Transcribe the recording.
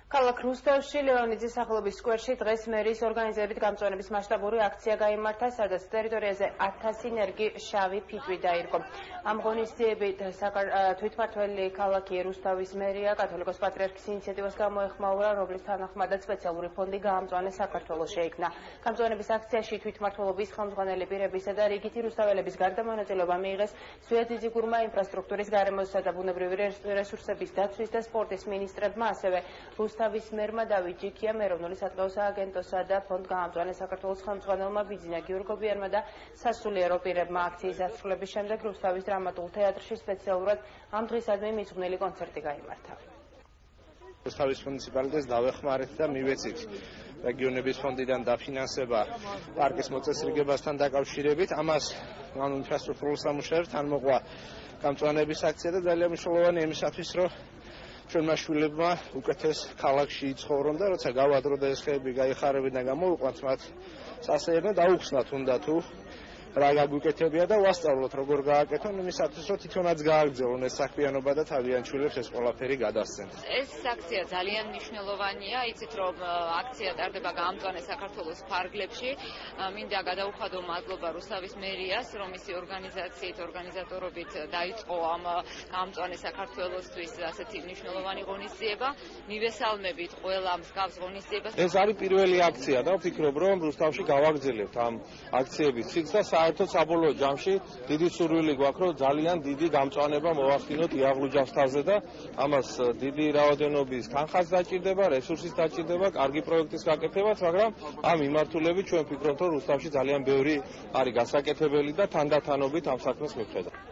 ქალაქ რუსთავში ლეონიძის სახელობის სკვერში დღეს მერის ორგანიზებით გამწვანების მასშტაბური აქცია გაიმართა, სადაც ტერიტორიაზე 1000 ნერგი შავი ფიტვი დაირგო. ამ ღონისძიებით თვითმმართველი ქალაქი რუსთავის მერია კათოლიკოს პატრიარქის ინიციატივას გამოეხმაურა, რომლის თანახმადაც სპეციალური ფონდი გაამწვანეს საქართველოს შეიქმნა. გამწვანების აქციაში თვითმმართველობის ხელმძღვანელი პირებისა და რიგითი რუსთაველების გარდა მონაწილეობა მიიღეს სვიატიძიგურმა ინფრასტრუქტურის, გარემოსა და ბუნებრივი რესურსების დაცვის და სპორტის მინისტრებმა, ასევე რუსთავის მერმა დავით ჯიქიამ, ეროვნული სატყეო სააგენტოსა და ფონდ გაამწვანეს საქართველოს ხელმძღვანელმა ბიძინა გიორგობიანმა და სასულიერო პირებმა. აქციის დასრულების შემდეგ რუსთავის დრამატულ თეატრში სპეციალურად ამ დღისადმი მიძღვნილი კონცერტი გაიმართა. რუსთავის მუნიციპალიტეტს დავეხმარეთ და მივეცით რეგიონების ფონდიდან დაფინანსება პარკის მოწესრიგებასთან დაკავშირებით. ამას ინფრასტრუქტურულ სამუშაოებს თან მოყვა გამწვანების აქცია და ძალიან მნიშვნელოვანია იმისათვის, რომ ჩვენმა შვილებმა უკეთეს ქალაქში იცხოვრონ და როცა გავადრო და ეს ხეები გაიხარებინ და გამოვიყვანთ, მათ სასეირნო დაუხსნათ უნდა თუ რა გაგვიკეთებია და ვასწავლოთ როგორ გააკეთონ იმისათვის, რომ თვითონაც გააგრძელონ ეს საქმიანობა და თავიანთ შვილებს ეს ყველაფერი გადასცენ. ეს აქცია ძალიან მნიშვნელოვანია, იცით რომ აქცია ტარდება გაამწვანეს საქართველოს ფარგლებში. მინდა გადაუხადო მადლობა რუსთავის მერიას, რომ მისი ორგანიზატორობით დაიწყო ამ გაამწვანეს საქართველოსთვის ასეთი მნიშვნელოვანი ღონისძიება. მივესალმებით ყველა მსგავს ღონისძიებას. ეს არის პირველი აქცია და ვფიქრობ, რომ რუსთავში გავაგრძელებთ ამ აქციების ციკლს და საერთოდ საბოლოო ჯამში დიდი სურვილი გვაქვს, რომ ძალიან დიდი გამწვანება მოვახდინოთ იაღლუჯავსთაზე და ამას დიდი რაოდენობის თანხაც დაჭირდება, რესურსის დაჭირდება, კარგი პროექტის გაკეთებაც, მაგრამ ამ მიმართულებით ჩვენ ვფიქრობთ, რომ რუსთავში ძალიან ბევრი არის გასაკეთებელი და თანდათანობით ამ საქმეს მივხედავთ.